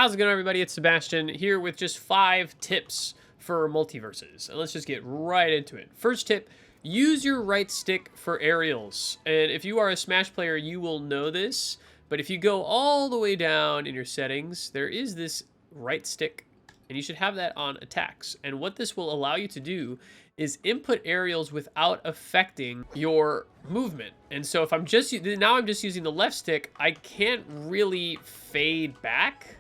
How's it going, everybody? It's Sebastian here with just 5 tips for MultiVersus. And let's just get right into it. First tip, use your right stick for aerials. And if you are a Smash player, you will know this. But if you go all the way down in your settings, there is this right stick, and you should have that on attacks. And what this will allow you to do is input aerials without affecting your movement. And so if I'm just using the left stick, I can't really fade back.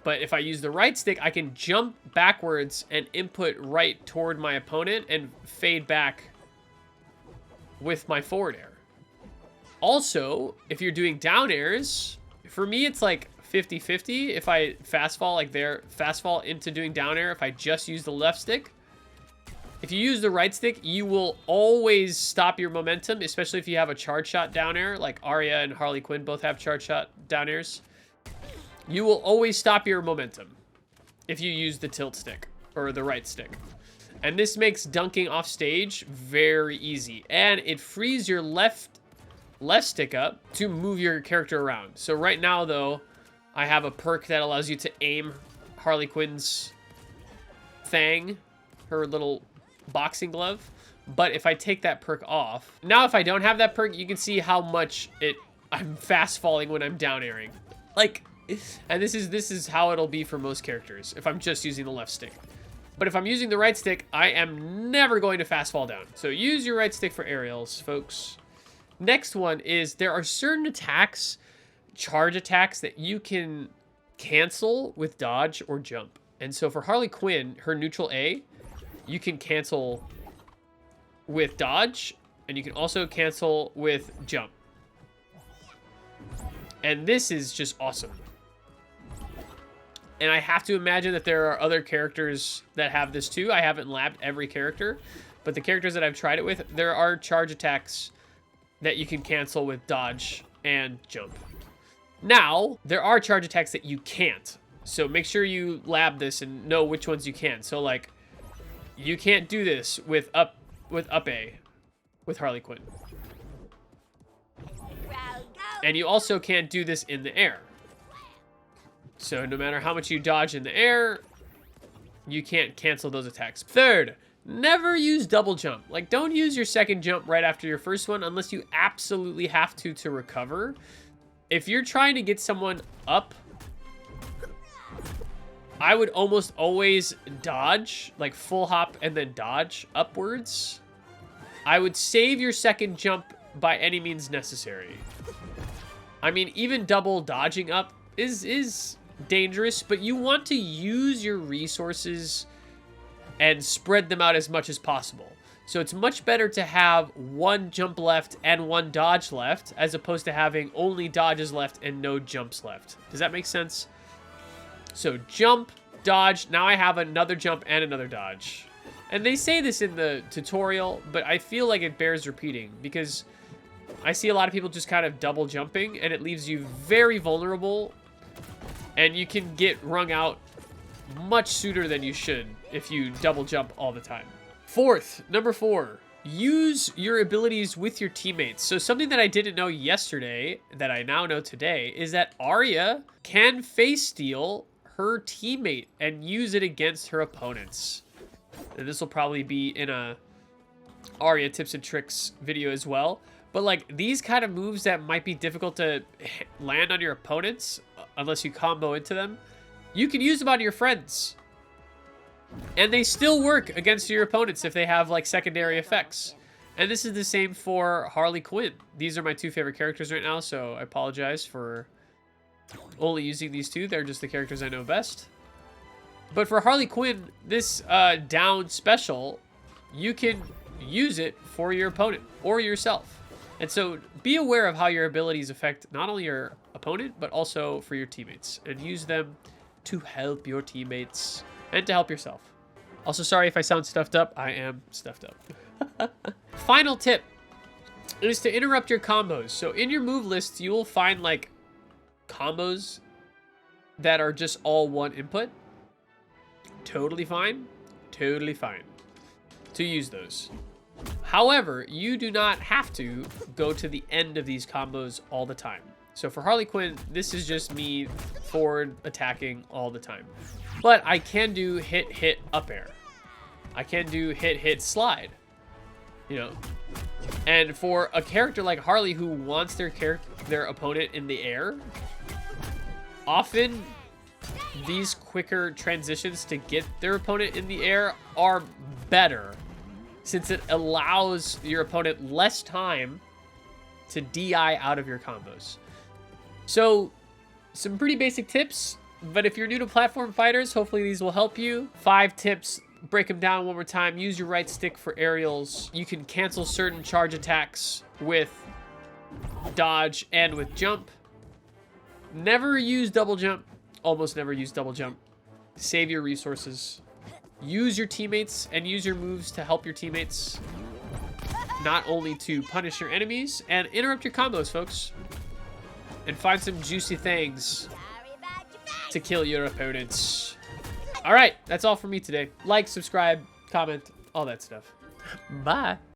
But if I use the right stick, I can jump backwards and input right toward my opponent and fade back with my forward air. Also, if you're doing down airs, for me it's like 50-50 if I fast fall into doing down air if I just use the left stick. If you use the right stick, you will always stop your momentum, especially if you have a charge shot down air, like Arya and Harley Quinn both have charge shot down airs. You will always stop your momentum if you use the tilt stick or the right stick. And this makes dunking off stage very easy. And it frees your left stick up to move your character around. So right now, though, I have a perk that allows you to aim Harley Quinn's thing, her little boxing glove. But if I take that perk off, now if I don't have that perk, you can see how much I'm fast falling when I'm down airing. Like, and this is how it'll be for most characters if I'm just using the left stick. But if I'm using the right stick, I am never going to fast fall down. So use your right stick for aerials, folks. Next one is there are certain attacks, charge attacks, that you can cancel with dodge or jump. And so for Harley Quinn, her neutral A, you can cancel with dodge, and you can also cancel with jump. And this is just awesome. And I have to imagine that there are other characters that have this too. I haven't labbed every character, but the characters that I've tried it with, there are charge attacks that you can cancel with dodge and jump. Now, there are charge attacks that you can't. So make sure you lab this and know which ones you can. So like, you can't do this with up A with Harley Quinn. And you also can't do this in the air. So no matter how much you dodge in the air, you can't cancel those attacks. Third, never use double jump. Like, don't use your second jump right after your first one unless you absolutely have to recover. If you're trying to get someone up, I would almost always dodge, like full hop and then dodge upwards. I would save your second jump by any means necessary. I mean, even double dodging up is dangerous, but you want to use your resources and spread them out as much as possible. So it's much better to have one jump left and one dodge left, as opposed to having only dodges left and no jumps left. Does that make sense? So jump, dodge, now I have another jump and another dodge. And they say this in the tutorial, but I feel like it bears repeating, because I see a lot of people just kind of double jumping, and it leaves you very vulnerable, and you can get wrung out much sooner than you should if you double jump all the time. Number 4, use your abilities with your teammates. So something that I didn't know yesterday that I now know today is that Arya can face steal her teammate and use it against her opponents. And this will probably be in a Arya tips and tricks video as well. But like, these kind of moves that might be difficult to land on your opponents unless you combo into them, you can use them on your friends. And they still work against your opponents if they have like secondary effects. And this is the same for Harley Quinn. These are my 2 favorite characters right now, so I apologize for only using these 2. They're just the characters I know best. But for Harley Quinn, this down special, you can use it for your opponent or yourself. And so be aware of how your abilities affect not only your opponent, but also for your teammates. And use them to help your teammates and to help yourself. Also, sorry if I sound stuffed up. I am stuffed up. Final tip is to interrupt your combos. So in your move list, you will find like combos that are just all one input. Totally fine to use those. However, you do not have to go to the end of these combos all the time. So for Harley Quinn, this is just me forward attacking all the time. But I can do hit, hit, up air. I can do hit, hit, slide. You know. And for a character like Harley who wants their opponent in the air, often these quicker transitions to get their opponent in the air are better, since it allows your opponent less time to DI out of your combos. So, some pretty basic tips, but if you're new to platform fighters, hopefully these will help you. 5 tips, break them down one more time. Use your right stick for aerials. You can cancel certain charge attacks with dodge and with jump. Never use double jump. Almost never use double jump. Save your resources. Use your teammates and use your moves to help your teammates. Not only to punish your enemies and interrupt your combos, folks. And find some juicy things to kill your opponents. All right, that's all for me today. Like, subscribe, comment, all that stuff. Bye.